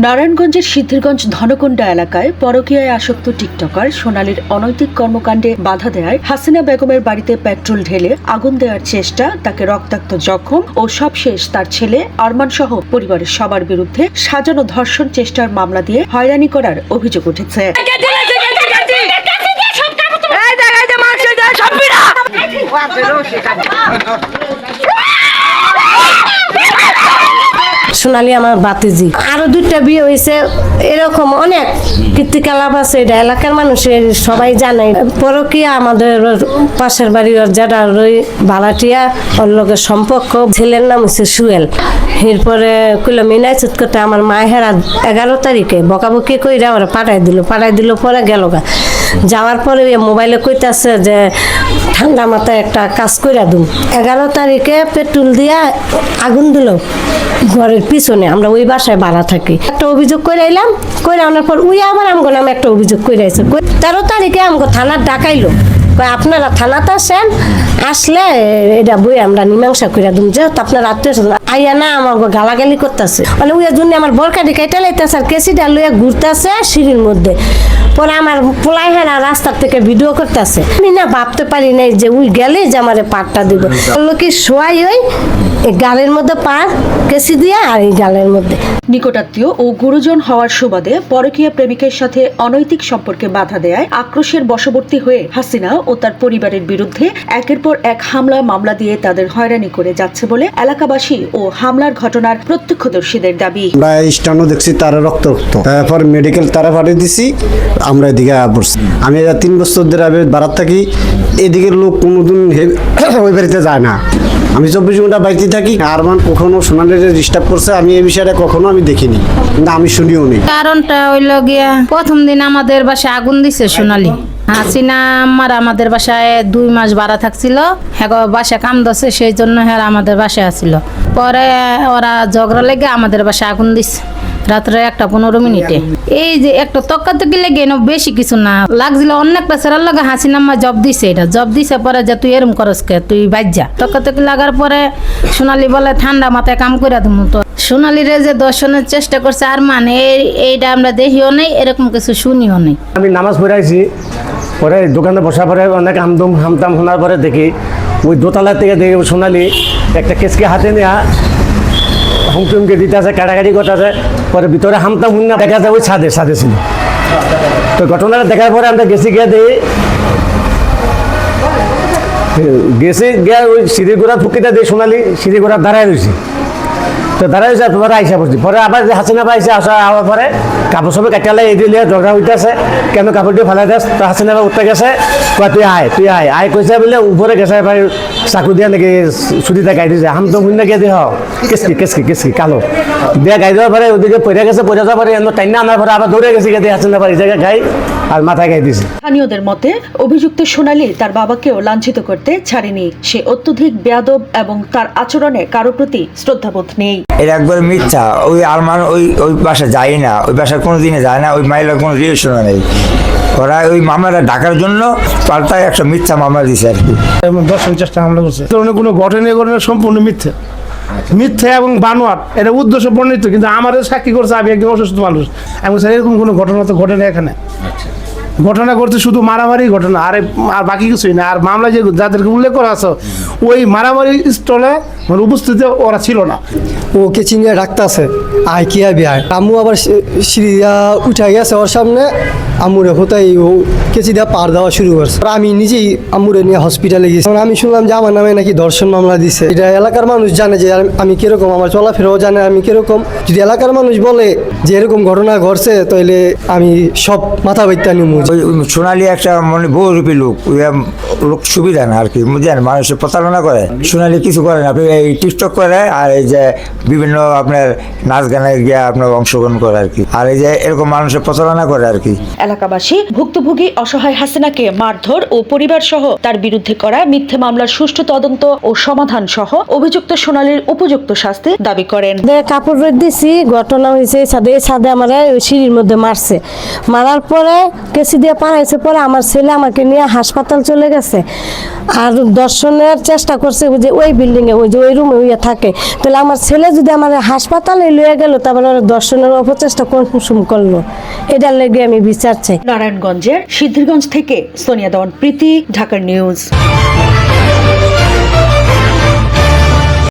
নারায়ণগঞ্জের সিদ্ধিরগঞ্জ ধনকুণ্ডা এলাকায় পরকীয়ায় আসক্ত টিকটকার সোনালীর অনৈতিক কর্মকাণ্ডে বাধা দেয়ায় হাসিনা বেগমের বাড়িতে পেট্রোল ঢেলে আগুন দেওয়ার চেষ্টা, তাকে রক্তাক্ত জখম ও সবশেষ তার ছেলে আরমান সহ পরিবারের সবার বিরুদ্ধে সাজানো ধর্ষণ চেষ্টার মামলা দিয়ে হয়রানি করার অভিযোগ উঠেছে। সোনালী আমার বাতিজি, আরো দুইটা বিয়ে হয়েছে, এরকম অনেক কীর্তিকলাপ আছে। এটা এলাকার মানুষের সবাই জানে। পরকীয়া আমাদের পাশের বাড়ির যারা ভাড়াটিয়া ওর লোকের সম্পর্ক, ছেলের নাম হচ্ছে সুয়েল। এরপরে কইলো মিনাইচুত করতে আমার মায়ের 11 তারিখে বকাবকি কইরা ওরা পাঠাই দিল পরে গেল গা। যাওয়ার পরে মোবাইলে কইতাছে যে ঠান্ডা মাথায় একটা কাজ কইরা দুম। 11 তারিখে পেট্রোল দিয়া আগুন দিল ঘরের পিছনে। আমরা ওই বাসায় ভাড়া থাকি। একটা অভিযোগ করে আইলাম, করে আনার পর ওই আবার আমগো নামে একটা অভিযোগ করে আইছে। 13 তারিখে আমগো থানার ডাকাইলো, আপনারা থানাতে আসেন, আসলে এটা বই আমরা মীমাংসা করে দিন। যেহেতু আপনার আত্মীয় আইয়া না আমার গালাগালি করতেছে, মানে ওই জন্য আমার বরকাটি কেটে লাইতেছে আর কেসিটা লইয়া ঘুরতেছে সিঁড়ির মধ্যে। পরে আমার পোলাই হেরা রাস্তার থেকে ভিডিও করতেছে। আমি না ভাবতে পারি নাই যে ওই গেলে যে আমার পাটটা দিব। লোকে শোয়াই ওই গালের মধ্যে পার কেসি দিয়া আর এই গালের মধ্যে। নিকটাত্মীয় ও গুরুজন হওয়ার সুবাদে পরকীয়া প্রেমিকের সাথে অনৈতিক সম্পর্কে বাধা দেয় আক্রোশের বশবর্তী হয়ে হাসিনা ও তার পরিবারের বিরুদ্ধে একের পর এক হামলা মামলা দিয়ে তাদের হয়রানি করে যাচ্ছে বলে এলাকাবাসী ও হামলার ঘটনার প্রত্যক্ষদর্শীদের দাবি। আমরা স্টানও দেখছি, তারা রক্ত তারপর মেডিকেল তারা পাঠিয়ে দিছি। আমরা এদিকে পড়ছি। আমি 3 বছর ধরে বাড়াত থাকি, এদিকের লোক কোনোদিন ওই বাড়িতে যায় না। আমি 24 ঘন্টা বাড়িতে থাকি। আরমান কখনো সোনালীর ডিস্টার্ব করছে আমি এই বিষয়টা কখনো আমি দেখিনি, কিন্তু আমি শুনিও নি। কারণটা হইল গিয়া প্রথম দিন আমাদের বাসায় আগুন দিছে সোনালী। হাসিনা আমাদের বাসায় 2 মাস ভাড়া থাকছিল। হ্যাঁ বাসায় কাম দছে, সেই জন্য হ্যাঁ আমাদের বাসায় আসছিল। পরে ওরা ঝগড়া লেগে আমাদের বাসায় আগুন দিছে রাত্রে 1:15 এই যে একটা তক্কাতকি লেগে বেশি কিছু না লাগছিল। অনেকটা সেরার লগে হাসিনা জব দিছে। এটা জব দিছে পরে যে তুই এরম করস কে, তুই বাজ্যা। তক্কাতকি লাগার পরে সোনালী বলে ঠান্ডা মাথায় কাম করে দেবো। তো সোনালীরে যে দর্শনের চেষ্টা করছে আর মানে এইটা আমরা দেখিও নেই, এরকম কিছু শুনিও নেই। আমি নামাজ পড়াইছি, পরে দোকানে বসা পরে অনেক হামতাম শোনার পরে দেখি ওই দোতলা থেকে দেখি সোনালী একটা কেসকে হাতে নেওয়া হুমকে দিতে আছে, কাটাকাটি করতে আছে। পরে ভিতরে হামতাম হুন্না দেখা যায় ওই ছাদে ছিল। তো ঘটনাটা দেখার পরে আমরা গেছি গিয়ে দিই ওই সিঁড়ি গোড়া ফুকিটা দিয়ে সোনালী সিঁড়ি গোড়া দাঁড়ায় রয়েছি। তো দাঁড়ায় রয়েছে পরে আইসা পড়ছি। পরে আবার হাসিনা পাইছে আসার পরে কাপড় সবে কাটালে এই দিয়ে ঝগড়া হইতেছে, কেন কাপড় দিয়ে ফেলাই দেয়। তো হাসিনা উঠতে গেছে, তুই আয় কইছে বলে উপরে গেছে। এবার চাকু দিয়ে নাকি ছুটিতে গাই দিয়েছে। হাম তো হুন্না গিয়ে দিয়ে কেসকি কালো দিয়ে গাই দেওয়ার পরে ওদিকে পড়ে গেছে। পড়ে যাওয়ার পরে টাইনা আনার পরে আবার দৌড়ে গেছে গিয়ে হাসিনা পারি জায়গায় গাই আর মাথায় গাই দিয়েছে। স্থানীয়দের মতে অভিযুক্ত সোনালী তার বাবাকেও লাঞ্ছিত করতে ছাড়েনি। সে অত্যধিক বেয়াদব এবং তার আচরণে কারো প্রতি শ্রদ্ধাবোধ নেই। এটা একবার মিথ্যা। ওই আরমান ওই বাসায় যায় না, ওই বাসায় কোনোদিনে যায় না। ওই মাইলার কোনো রিলেশন নেই। ওরা ওই মামলাটা ঢাকার জন্য পাল্টায় একটা মিথ্যা মামলা দিছে আর কি। দর্শন চেষ্টা হামলা করছে। কোনো ঘটনা সম্পূর্ণ মিথ্যা এবং বানোয়াট, এটা উদ্দেশ্য বর্ণিত। কিন্তু আমাদের সাক্ষী করছে আমি একজন অসুস্থ মানুষ। এবং এরকম কোনো ঘটনা তো ঘটে না এখানে। ঘটনা করতে শুধু মারামারি ঘটনা, আর বাকি কিছুই না। আর মামলা যে যাদেরকে উল্লেখ করা আছে ওই মারামারি স্থলে মানে উপস্থিতি ওরা ছিল না। ও কেচিংয়ে রাখতেছে আয় কি আয় বিয়ায়। আম্মু আবার সিঁড়ি উঠে গেছে ওর সামনে, আম্মুরে কোথায় ও কেচি দিয়ে পার দেওয়া শুরু করছে। আমি নিজেই আম্মুরে নিয়ে হসপিটালে গেছি। আমি শুনলাম যে আমার নামে নাকি ধর্ষণ মামলা দিছে। এটা এলাকার মানুষ জানে যে আমি কিরকম, আমার চলাফেরাও জানে আমি কিরকম। যদি এলাকার মানুষ বলে যে এরকম ঘটনা ঘটছে তাহলে আমি সব মাথা বাইত্যা নিমু। সোনালী একটা মানে বহুরূপী লোক, লোক সুবিধা না আর কি, বুঝলেন, মানুষের প্রতারণা করে। সোনালী কিছু করে না, আপনি এই টিকটক করে আর এই যে বিভিন্ন আপনার নাচ গানে গিয়ে আপনার অংশগ্রহণ করে আর কি। আর এই যে এরকম মানুষের প্রতারণা করে আর কি। এলাকাবাসী ভুক্তভোগী অসহায় হাসিনাকে মারধর ও পরিবার সহ তার বিরুদ্ধে করা মিথ্যে মামলার সুষ্ঠু তদন্ত ও সমাধান সহ অভিযুক্ত সোনালীর উপযুক্ত শাস্তি দাবি করেন। কাপড় রোদ দিছি, ঘটনা হয়েছে এই ছাদে আমার সিঁড়ির মধ্যে মারছে, মারার পরে কেসি দিয়ে পাড়াইছে, পরে আমার ছেলে আমাকে নিয়ে হাসপাতাল চলে গেছে আর দর্শনের চেষ্টা করছে যে ওই বিল্ডিংয়ে ওই যে ওই রুমে থাকে। তাহলে আমার ছেলে যদি আমার হাসপাতালে লয়ে গেল তারপরে ওরা দর্শনের অপচেষ্টা কনসুম করলো, এটার লেগে আমি বিচার চাই। নারায়ণগঞ্জের সিদ্ধিরগঞ্জ থেকে সোনিয়া দেওয়ান প্রীতি, ঢাকার নিউজ।